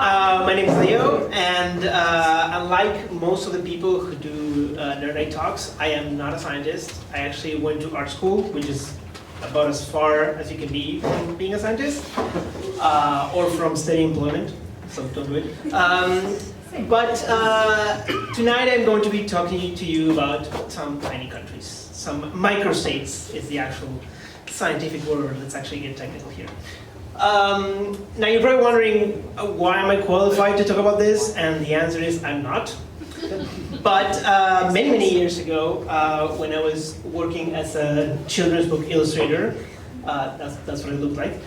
My name is Leo, and unlike most of the people who do Nerd Night Talks, I am not a scientist. I actually went to art school, which is about as far as you can be from being a scientist, or from steady employment, so don't do it. But tonight I'm going to be talking to you about some tiny countries. Some microstates is the actual scientific word. Let's actually get technical here. Now you're probably wondering, why am I qualified to talk about this? And the answer is, I'm not. But many years ago, when I was working as a children's book illustrator, that's what it looked like.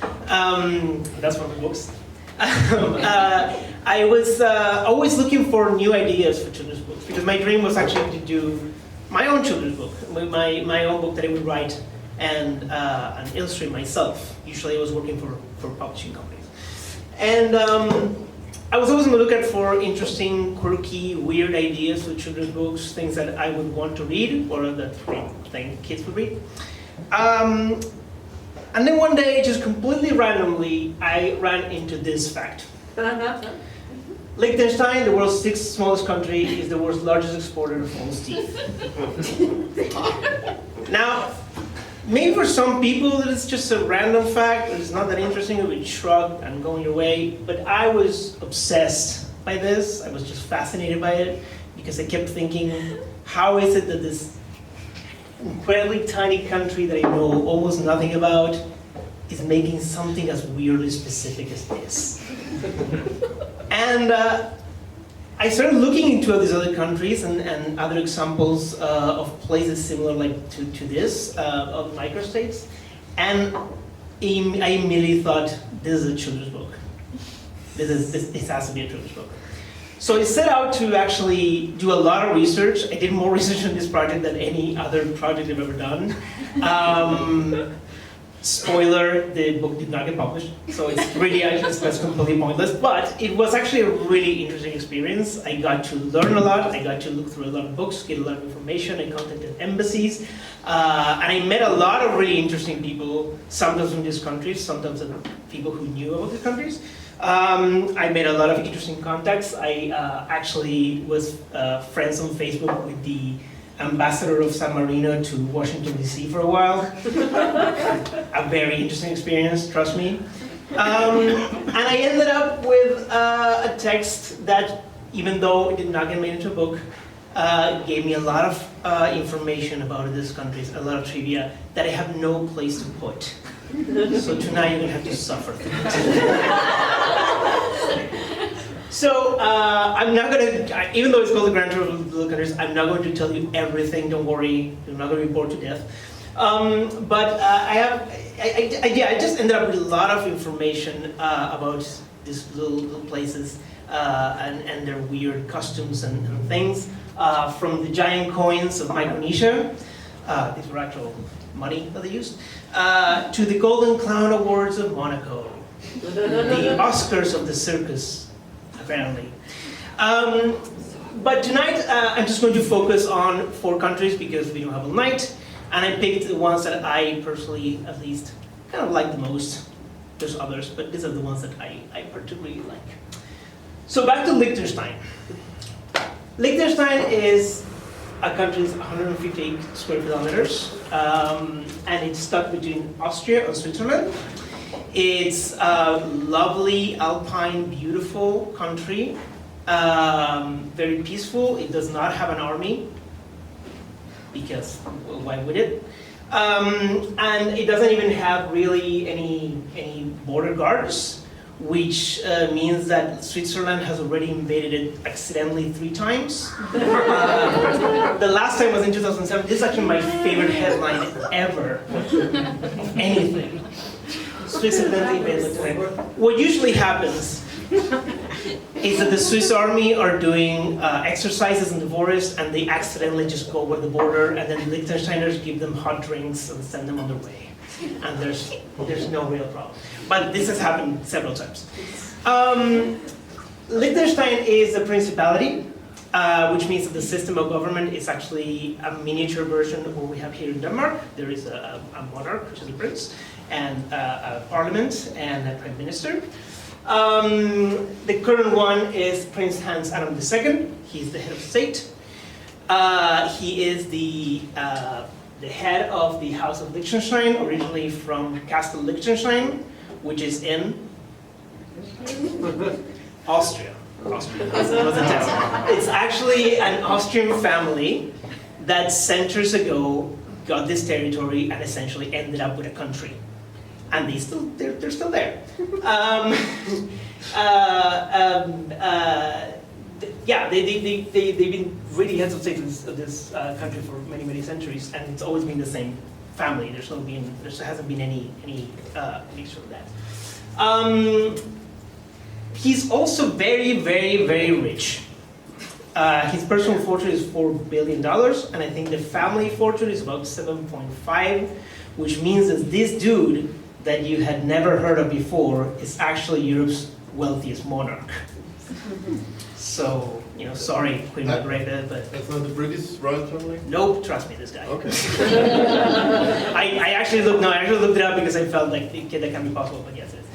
That's one of the books. I was always looking for new ideas for children's books, because my dream was actually to do my own children's book, my own book that I would write and illustrate myself. Usually I was working for publishing companies. And I was always on the lookout for interesting, quirky, weird ideas for children's books, things that I would want to read, or that kids would read. And then one day, just completely randomly, I ran into this fact. Liechtenstein, the world's sixth smallest country, is the world's largest exporter of false teeth. Now, maybe for some people that it's just a random fact, it's not that interesting, it would shrug and go on your way, but I was obsessed by this. I was just fascinated by it, because I kept thinking, how is it that this incredibly tiny country that I know almost nothing about is making something as weirdly specific as this? And I started looking into these other countries and other examples of places similar to this, of microstates, and I immediately thought, this is a children's book. This has to be a children's book. So I set out to actually do a lot of research. I did more research on this project than any other project I've ever done. Spoiler, the book did not get published, so it's really that's completely pointless, but it was actually a really interesting experience. I got to learn a lot, I got to look through a lot of books, get a lot of information, I contacted embassies, and I met a lot of really interesting people, sometimes from these countries, sometimes people who knew about these countries. I made a lot of interesting contacts. I actually was friends on Facebook with the ambassador of San Marino to Washington, D.C. for a while. A very interesting experience, trust me. And I ended up with a text that, even though it did not get made into a book, gave me a lot of information about these countries, a lot of trivia that I have no place to put. So tonight you're going to have to suffer through it. So I'm not going to, even though it's called the Grand Tour of Little Countries, I'm not going to tell you everything, don't worry, you're not going to be bored to death. But I just ended up with a lot of information about these little places and their weird costumes and things. From the giant coins of Micronesia, these were actual money that they used, to the Golden Clown Awards of Monaco, the Oscars of the circus, apparently. But tonight, I'm just going to focus on 4 countries because we don't have a night, and I picked the ones that I personally, at least, kind of like the most. There's others, but these are the ones that I particularly like. So back to Liechtenstein. Liechtenstein is a country that's 158 square kilometers, and it's stuck between Austria and Switzerland. It's a lovely, alpine, beautiful country, very peaceful. It does not have an army, because well, why would it? And it doesn't even have really any border guards, which means that Switzerland has already invaded it accidentally 3 times. The last time was in 2007. This is actually my favorite headline ever of anything. Switzerland invaded Liechtenstein. What usually happens is that the Swiss army are doing exercises in the forest, and they accidentally just go over the border, and then the Liechtensteiners give them hot drinks and send them on their way. And there's no real problem. But this has happened several times. Liechtenstein is a principality, which means that the system of government is actually a miniature version of what we have here in Denmark. There is a monarch, which is a prince, and a parliament, and a prime minister. The current one is Prince Hans Adam II. He's the head of state. He is the head of the House of Liechtenstein, originally from Castle Liechtenstein, which is in Austria. Austria. It's actually an Austrian family that centuries ago got this territory and essentially ended up with a country. And they're still there. Yeah, they've been really heads of state of this country for many, many centuries, and it's always been the same family. There hasn't been any mixture of that. He's also very, very, very rich. His personal fortune is $4 billion, and I think the family fortune is about 7.5, which means that this dude that you had never heard of before is actually Europe's wealthiest monarch. So, sorry, Queen Margrethe, but... That's not the British royal family? Nope, trust me, this guy. Okay. I actually looked it up because I felt like that can be possible, but yes, it is.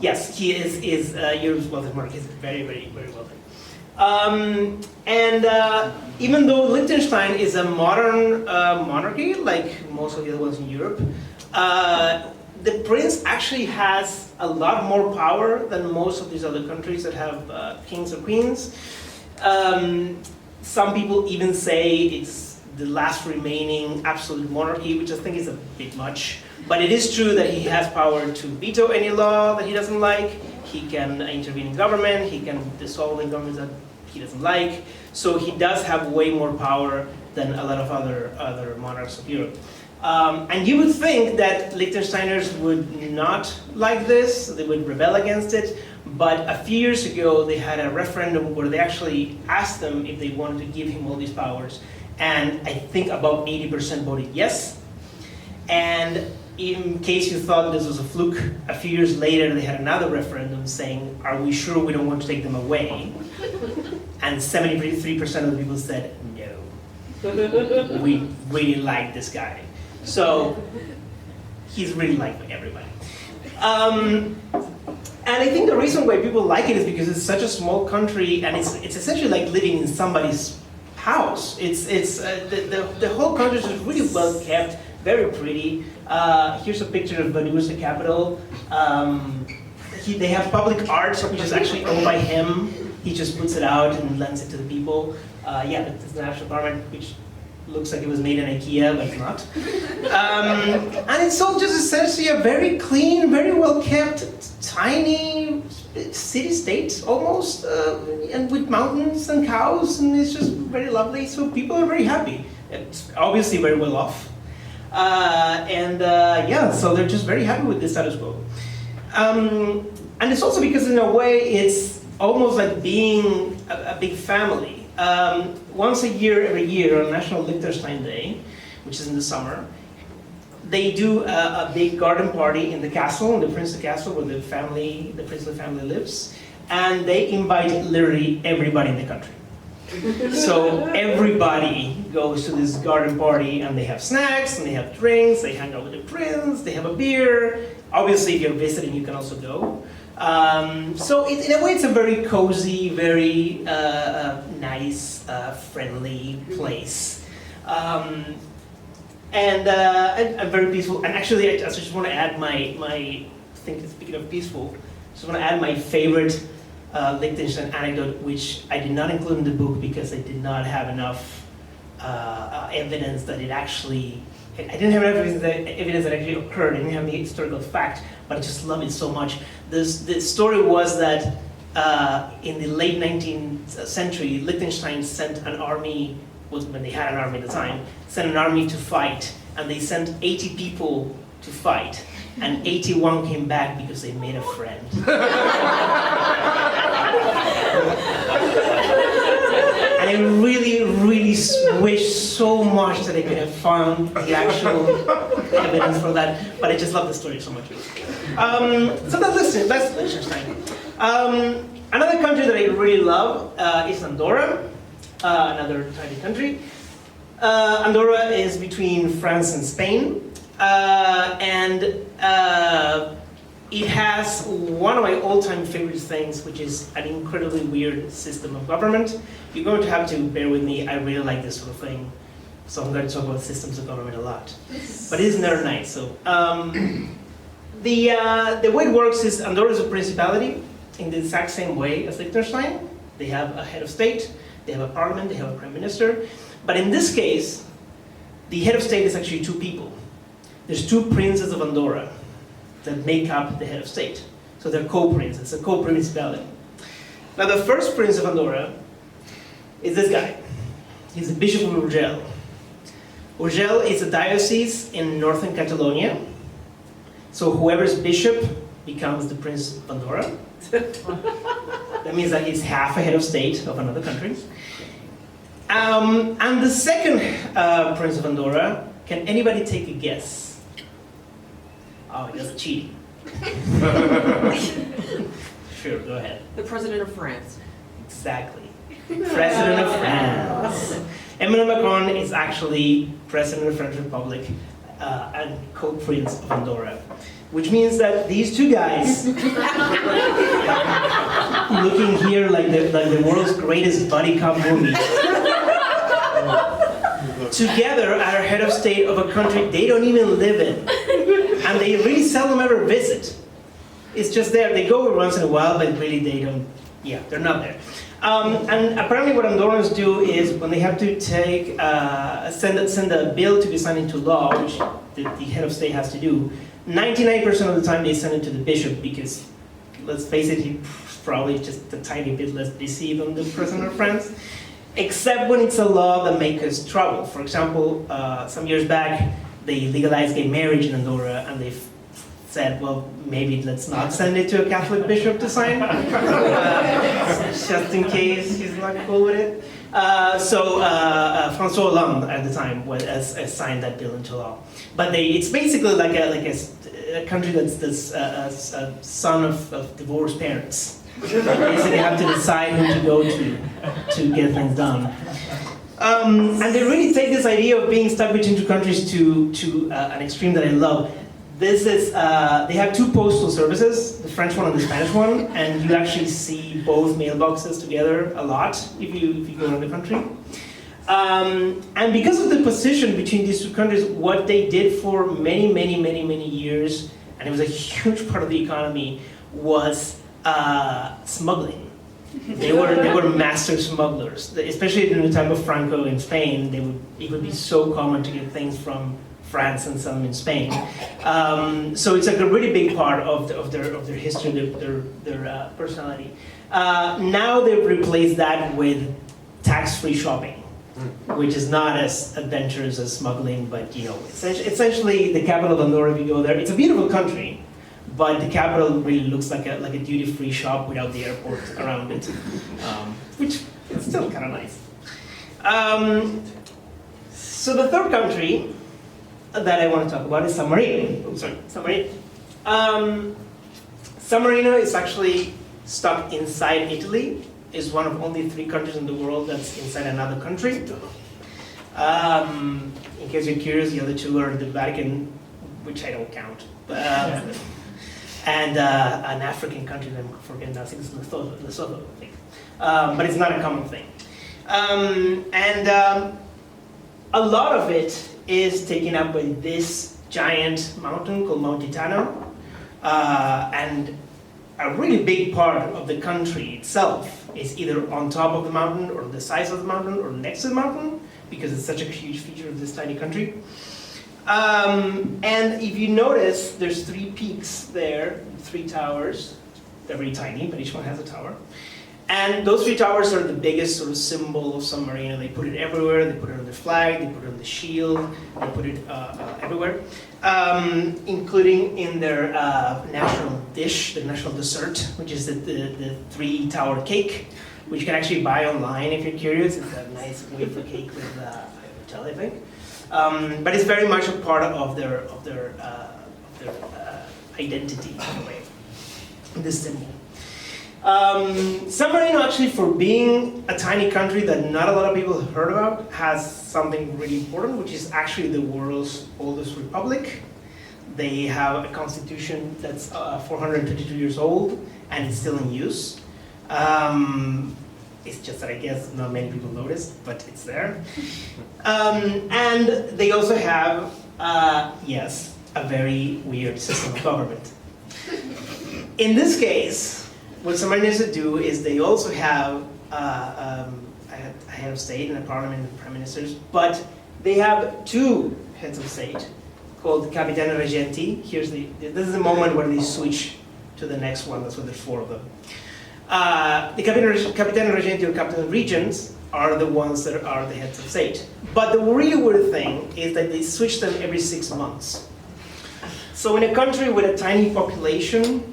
Yes, he is Europe's wealthiest monarch. He's very, very, very wealthy. Even though Liechtenstein is a modern monarchy, like most of the other ones in Europe, the prince actually has a lot more power than most of these other countries that have kings or queens. Some people even say it's the last remaining absolute monarchy, which I think is a bit much. But it is true that he has power to veto any law that he doesn't like. He can intervene in government. He can dissolve the governments that he doesn't like. So he does have way more power than a lot of other monarchs of Europe. And you would think that Liechtensteiners would not like this, they would rebel against it, but a few years ago they had a referendum where they actually asked them if they wanted to give him all these powers, and I think about 80% voted yes. And in case you thought this was a fluke, a few years later they had another referendum saying, are we sure we don't want to take them away? And 73% of the people said no. We really like this guy. So he's really liked by everybody. And I think the reason why people like it is because it's such a small country, and it's essentially like living in somebody's house. The whole country is just really well kept, very pretty. Here's a picture of Vaduz, the capital. They have public art, which is actually owned by him. He just puts it out and lends it to the people. Yeah, it's the National Parliament, which looks like it was made in IKEA, but it's not. And it's all just essentially a very clean, very well-kept, tiny city-state, almost, and with mountains and cows, and it's just very lovely, so people are very happy. It's obviously very well off. Yeah, so they're just very happy with the status quo. And it's also because, in a way, it's almost like being a big family. Once a year, every year, on National Liechtenstein Day, which is in the summer, they do a big garden party in the castle, in the princely castle where the princely family lives, and they invite literally everybody in the country. So everybody goes to this garden party, and they have snacks, and they have drinks, they hang out with the prince, they have a beer. Obviously, if you're visiting, you can also go. So in a way, it's a very cozy, very nice, friendly place. And very peaceful. And actually, I just want to add speaking of peaceful, I just want to add my favorite Liechtenstein anecdote, which I did not include in the book because I did not have enough evidence that it actually, I didn't have enough evidence that actually occurred. I didn't have the historical fact, but I just love it so much. The story was that in the late 19th century, Liechtenstein sent an army, when they had an army at the time, sent an army to fight, and they sent 80 people to fight, and 81 came back because they made a friend. And I really, really wish so much that I could have found the actual evidence for that, but I just love the story so much. So that's Liechtenstein. Another country that I really love is Andorra, another tiny country. Andorra is between France and Spain, and it has one of my all-time favorite things, which is an incredibly weird system of government. You're going to have to bear with me. I really like this sort of thing, so I'm going to talk about systems of government a lot. But it is never nice. So the way it works is Andorra is a principality in the exact same way as Liechtenstein. They have a head of state, they have a parliament, they have a prime minister. But in this case, the head of state is actually two people. There's two princes of Andorra that make up the head of state. So they're co-princes, a co-principality. Now the first prince of Andorra is this guy. He's the Bishop of Urgell. Urgell is a diocese in northern Catalonia. So whoever's bishop becomes the Prince of Andorra. That means that he's half a head of state of another country. And the second Prince of Andorra, can anybody take a guess? Oh, that's cheating. Sure, go ahead. The President of France. Exactly. President of France. Emmanuel Macron is actually President of the French Republic and co-prince of Andorra. Which means that these two guys, looking here like the world's greatest buddy cop movie, together are head of state of a country they don't even live in. And they really seldom ever visit. It's just there. They go once in a while, but really they don't, they're not there. And apparently what Andorrans do is when they have to take, send a bill to be signed into law, which the head of state has to do, 99% of the time they send it to the bishop because, let's face it, he's probably just a tiny bit less busy than the President of France. Except when it's a law that makes us trouble. For example, some years back, they legalized gay marriage in Andorra, and they said, well, maybe let's not send it to a Catholic bishop to sign, just in case he's not cool with it. So François Hollande at the time has signed that bill into law. But it's basically like a country that's a son of divorced parents. They basically have to decide who to go to get things done. And they really take this idea of being stuck between two countries to an extreme that I love. This is, they have two postal services, the French one and the Spanish one, and you actually see both mailboxes together a lot if you go around the country. And because of the position between these two countries, what they did for many years, and it was a huge part of the economy, was smuggling. They were master smugglers, especially during the time of Franco in Spain. It would be so common to get things from France and some in Spain. So it's like a really big part of their history, their personality. Now they've replaced that with tax-free shopping, which is not as adventurous as smuggling, but essentially the capital of Andorra, if you go there, it's a beautiful country, but the capital really looks like a duty-free shop without the airport around it, which is still kind of nice. So the third country that I want to talk about is San Marino. San Marino. San Marino is actually stuck inside Italy. It's one of only 3 countries in the world that's inside another country. In case you're curious, the other 2 are the Vatican, which I don't count, and an African country that I'm forgetting now, I think it's Lesotho, I think. But it's not a common thing. A lot of it is taken up by this giant mountain called Mount Titano, and a really big part of the country itself is either on top of the mountain or the sides of the mountain or next to the mountain, because it's such a huge feature of this tiny country. And if you notice, there's 3 peaks there, 3 towers. They're very tiny, but each one has a tower. And those 3 towers are the biggest sort of symbol of San Marino. They put it everywhere. They put it on the flag. They put it on the shield. They put it everywhere, including in their national dish, the national dessert, which is the 3-tower cake, which you can actually buy online if you're curious. It's a nice wafer cake with Nutella, I think. But it's very much a part of their identity in a way. This symbol. San Marino, actually, for being a tiny country that not a lot of people have heard about, has something really important, which is actually the world's oldest republic. They have a constitution that's 452 years old and it's still in use. It's just that I guess not many people notice, but it's there. And they also have, yes, a very weird system of government. In this case, what Samaritanese do is they also have a head of state and a parliament and prime ministers, but they have two heads of state called Capitani Reggenti. This is the moment where they switch to the next one, that's why there's four of them. The Capitani Reggenti or Captain Regents are the ones that are the heads of state. But the really weird thing is that they switch them every 6 months. So in a country with a tiny population,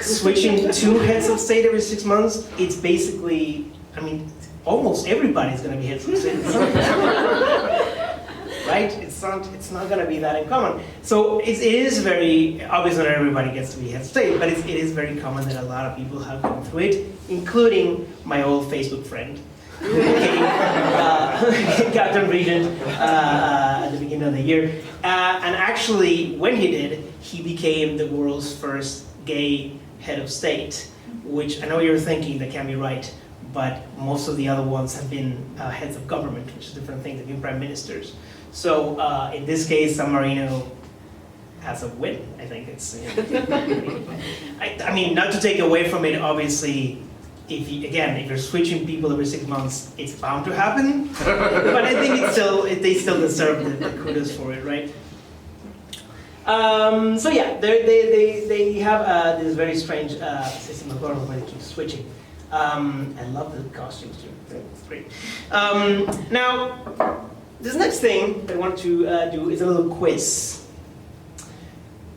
switching two heads of state every 6 months, it's basically, I mean, almost everybody's going to be heads of state. Right? It's not going to be that uncommon. So it is very, obviously not everybody gets to be head of state, but it is very common that a lot of people have gone through it, including my old Facebook friend, who became Captain Regent at the beginning of the year. And actually, when he did, he became the world's first gay head of state, which I know you're thinking that can't be right, but most of the other ones have been heads of government, which is a different thing. They've been prime ministers. So in this case, San Marino has a win. I think it's. I mean, not to take away from it. Obviously, if you're switching people every 6 months, it's bound to happen. But I think they still deserve the kudos for it, right? So yeah, they have this very strange system of government where they keep switching. I love the costumes too. It's great. Now, this next thing I want to do is a little quiz.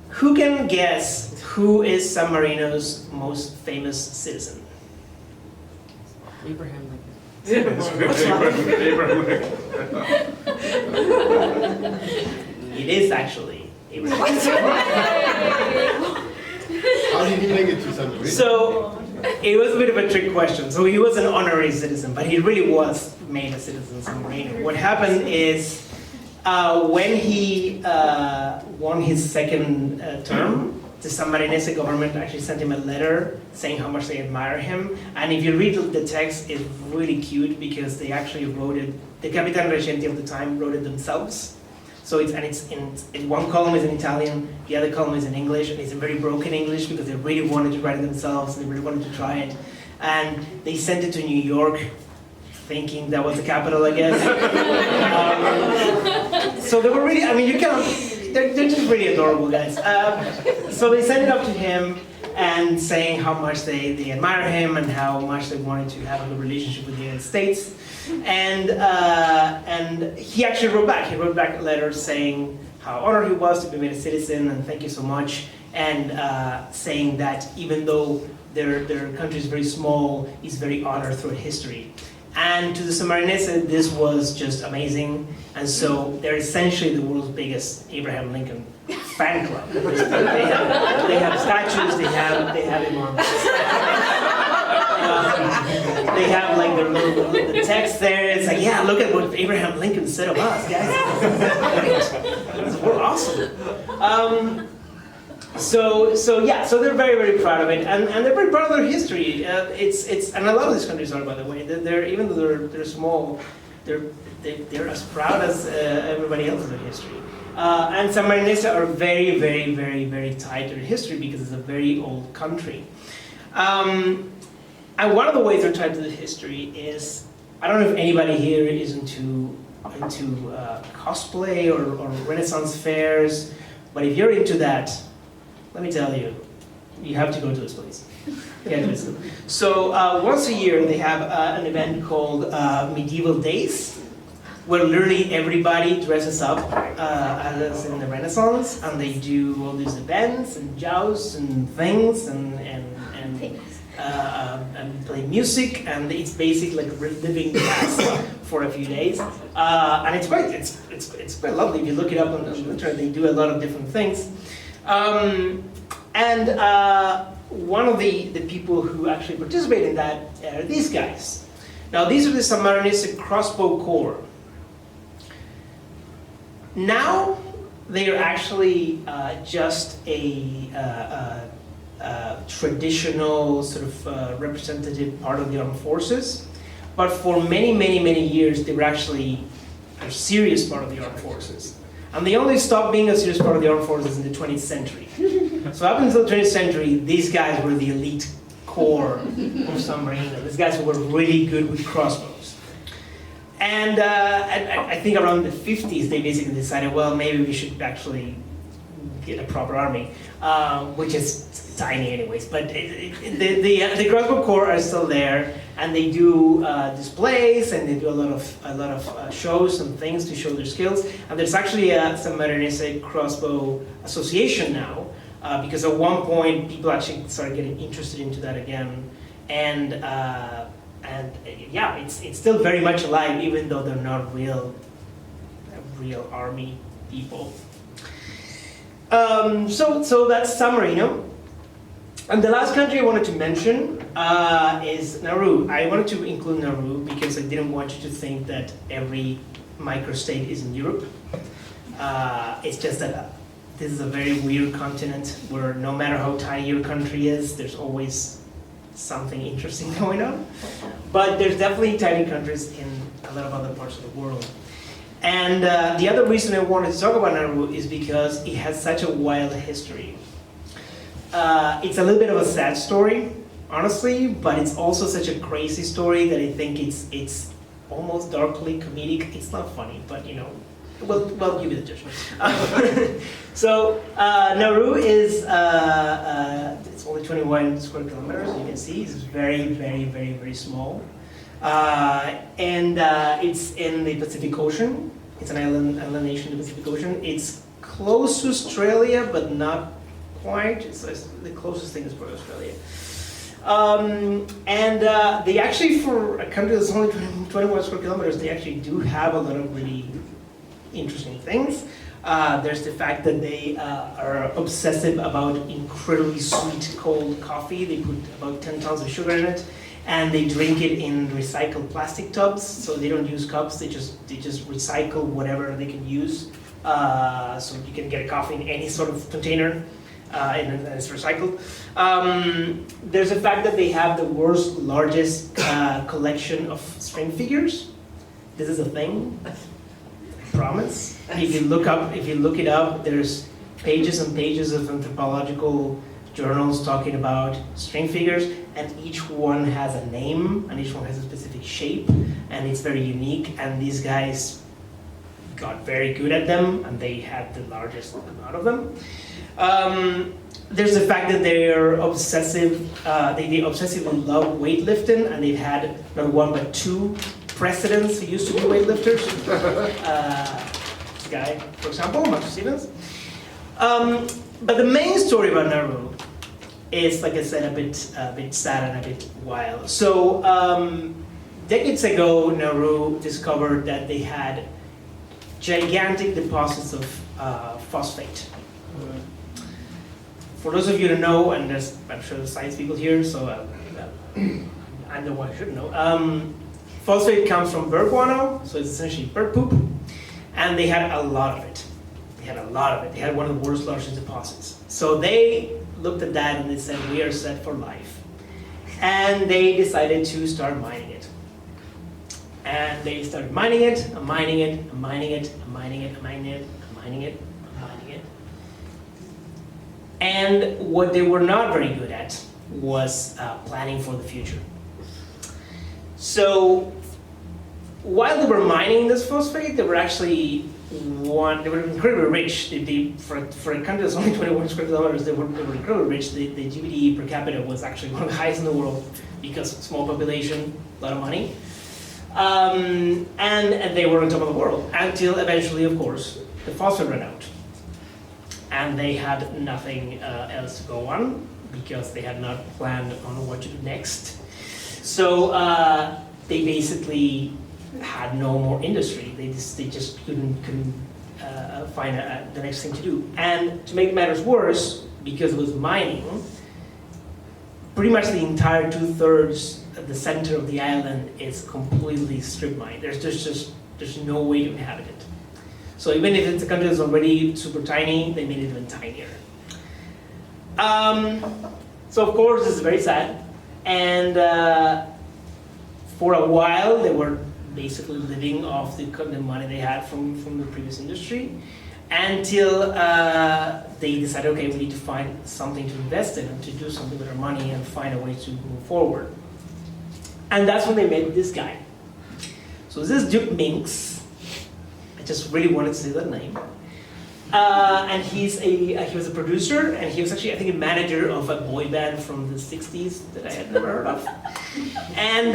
Who can guess who is San Marino's most famous citizen? Abraham Lincoln. It is actually Abraham. How did he make it to San Marino? So, it was a bit of a trick question. So he was an honorary citizen, but he really was made a citizen of San Marino. What happened is, when he won his second term, the San Marinese government actually sent him a letter saying how much they admire him. And if you read the text, it's really cute because they actually wrote it, the Capitani Reggenti of the time wrote it themselves. So it's in one column is in Italian, the other column is in English, and it's in very broken English because they really wanted to write it themselves, and they really wanted to try it. And they sent it to New York, thinking that was the capital, I guess. So they were really, I mean, they're just really adorable guys. So they sent it up to him and saying how much they admire him and how much they wanted to have a good relationship with the United States. And he actually wrote back. He wrote back a letter saying how honored he was to be made a citizen and thank you so much. And saying that even though their country is very small, he's very honored throughout history. And to the San Marinese, this was just amazing. And so they're essentially the world's biggest Abraham Lincoln fan club. They have statues. They have him on. They have like the text there. It's like, yeah, look at what Abraham Lincoln said of us, guys. We're awesome. So they're very, very proud of it, and they're very proud of their history. And a lot of these countries are, by the way. They're even though they're small, they're as proud as everybody else in their history. And San Marinese are very, very, very, very tied to their history because it's a very old country. And one of the ways they're tied to the history is, I don't know if anybody here is into cosplay or Renaissance fairs, but if you're into that, let me tell you, you have to go to this place. So once a year they have an event called Medieval Days, where literally everybody dresses up as in the Renaissance, and they do all these events and jousts and things and play music, and it's basically like reliving the past for a few days. And it's great. It's quite lovely. If you look it up on the internet, they do a lot of different things. And one of the people who actually participate in that are these guys. Now these are the San Marinese Crossbow Corps. Now, they are actually just a traditional sort of representative part of the armed forces, but for many, many, many years they were actually a serious part of the armed forces. And they only stopped being a serious part of the armed forces in the 20th century. So up until the 20th century, these guys were the elite core of submarine. These guys were really good with crossbows. And I think around the 50s, they basically decided, well, maybe we should actually get a proper army, which is tiny anyways. But the crossbow corps are still there, and they do displays, and they do a lot of shows and things to show their skills. And there's actually a Submarinese Crossbow Association now, because at one point people actually started getting interested into that again, and yeah, it's still very much alive, even though they're not real army people. So that's San Marino. And the last country I wanted to mention is Nauru. I wanted to include Nauru because I didn't want you to think that every microstate is in Europe. It's just that this is a very weird continent where no matter how tiny your country is, there's always something interesting going on. But there's definitely tiny countries in a lot of other parts of the world. And the other reason I wanted to talk about Nauru is because it has such a wild history. It's a little bit of a sad story, honestly, but it's also such a crazy story that I think it's almost darkly comedic. It's not funny, but you know, well, you be the judge. So Nauru is it's only 21 square kilometers. You can see it's very, very, very, very small, and it's in the Pacific Ocean. It's an island nation in the Pacific Ocean. It's close to Australia, but not quite. It's the closest thing is probably Australia. And they actually, for a country that's only 21 square kilometers, they actually do have a lot of really interesting things. There's the fact that they are obsessive about incredibly sweet cold coffee. They put about 10 tons of sugar in it, and they drink it in recycled plastic tubs. So they don't use cups. They just recycle whatever they can use. So you can get a coffee in any sort of container. And it's recycled. There's the fact that they have the world's largest collection of string figures. This is a thing, I promise. If you look it up, there's pages and pages of anthropological journals talking about string figures, and each one has a name, and each one has a specific shape, and it's very unique, and these guys got very good at them, and they had the largest amount of them. There's the fact that they're obsessive, they obsessively love weightlifting, and they've had not one but two presidents who used to be weightlifters. This guy, for example, Marcus Stevens. But the main story about Nauru is, like I said, a bit sad and a bit wild. So decades ago, Nauru discovered that they had gigantic deposits of phosphate. For those of you who know, and I'm sure there's science people here, so I'm the one who should know. Phosphate comes from bird guano, so it's essentially bird poop, and they had a lot of it. They had one of the world's largest deposits. So they looked at that and they said, we are set for life. And they decided to start mining it. And they started mining it, and mining it, and mining it, and mining it, and mining it, and mining it, and mining it. And what they were not very good at was planning for the future. So while they were mining this phosphate, they were actually they were incredibly rich. For a country that's only 21 square kilometers, they were incredibly rich. The GDP per capita was actually one of the highest in the world because small population, a lot of money. And they were on top of the world until eventually, of course, the phosphate ran out. And they had nothing else to go on because they had not planned on what to do next. So they basically had no more industry. They just couldn't find the next thing to do. And to make matters worse, because it was mining, pretty much the entire 2/3 of the center of the island is completely strip mined. There's no way to inhabit it. So even if it's a country that's already super tiny, they made it even tinier. So of course, this is very sad. And for a while, they were basically living off the money they had from the previous industry, until they decided, okay, we need to find something to invest in and to do something with our money and find a way to move forward. And that's when they met this guy. So this is Duke Minx. I just really wanted to say that name. And he was a producer, and he was actually, I think, a manager of a boy band from the 60s that I had never heard of. And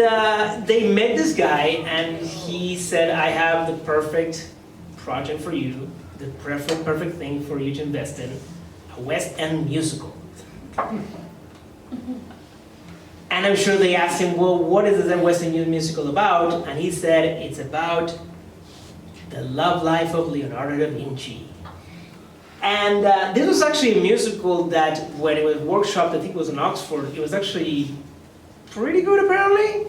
they met this guy, and he said, I have the perfect project for you, the perfect thing for you to invest in, a West End musical. And I'm sure they asked him, well, what is the West End musical about? And he said, it's about the love life of Leonardo da Vinci. And this was actually a musical that, when it was workshopped, I think it was in Oxford, it was actually pretty good apparently.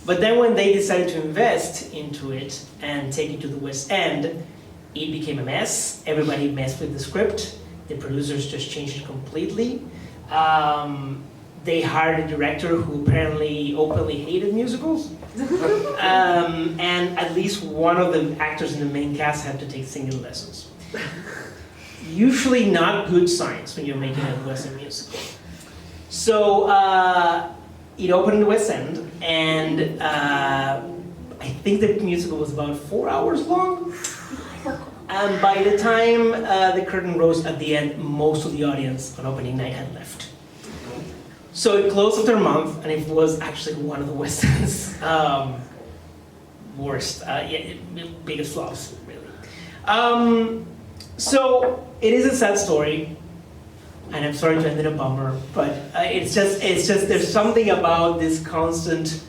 But then when they decided to invest into it and take it to the West End, it became a mess. Everybody messed with the script. The producers just changed it completely. They hired a director who apparently openly hated musicals. And at least one of the actors in the main cast had to take singing lessons. Usually not good signs when you're making a Western musical. So it opened in the West End, and I think the musical was about 4 hours long. And by the time the curtain rose at the end, most of the audience on opening night had left. So it closed after a month, and it was actually one of the West End's worst, biggest flops, really. So it is a sad story, and I'm sorry to end in a bummer, but it's just there's something about this constant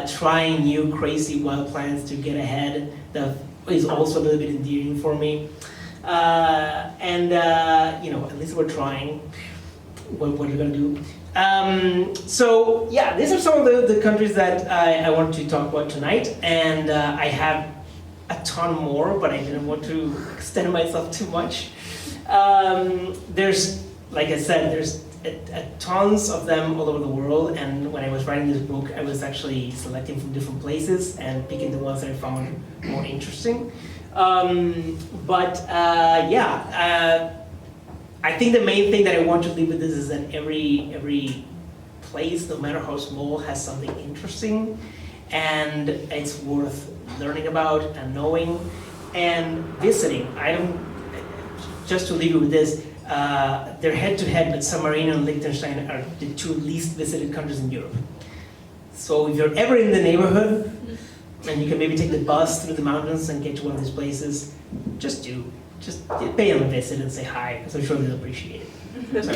trying new crazy wild plans to get ahead that is also a little bit endearing for me. At least we're trying. What are you gonna do? So yeah, these are some of the countries that I want to talk about tonight, and I have a ton more, but I didn't want to extend myself too much. There's, like I said, there's tons of them all over the world, and when I was writing this book, I was actually selecting from different places and picking the ones that I found more interesting. I think the main thing that I want to leave with this is that every place, no matter how small, has something interesting, and it's worth learning about and knowing and visiting. Just to leave you with this, they're head-to-head, but San Marino and Liechtenstein are the two least visited countries in Europe. So if you're ever in the neighborhood, and you can maybe take the bus through the mountains and get to one of these places, just pay them a visit and say hi, because I'm sure they'll appreciate it. So,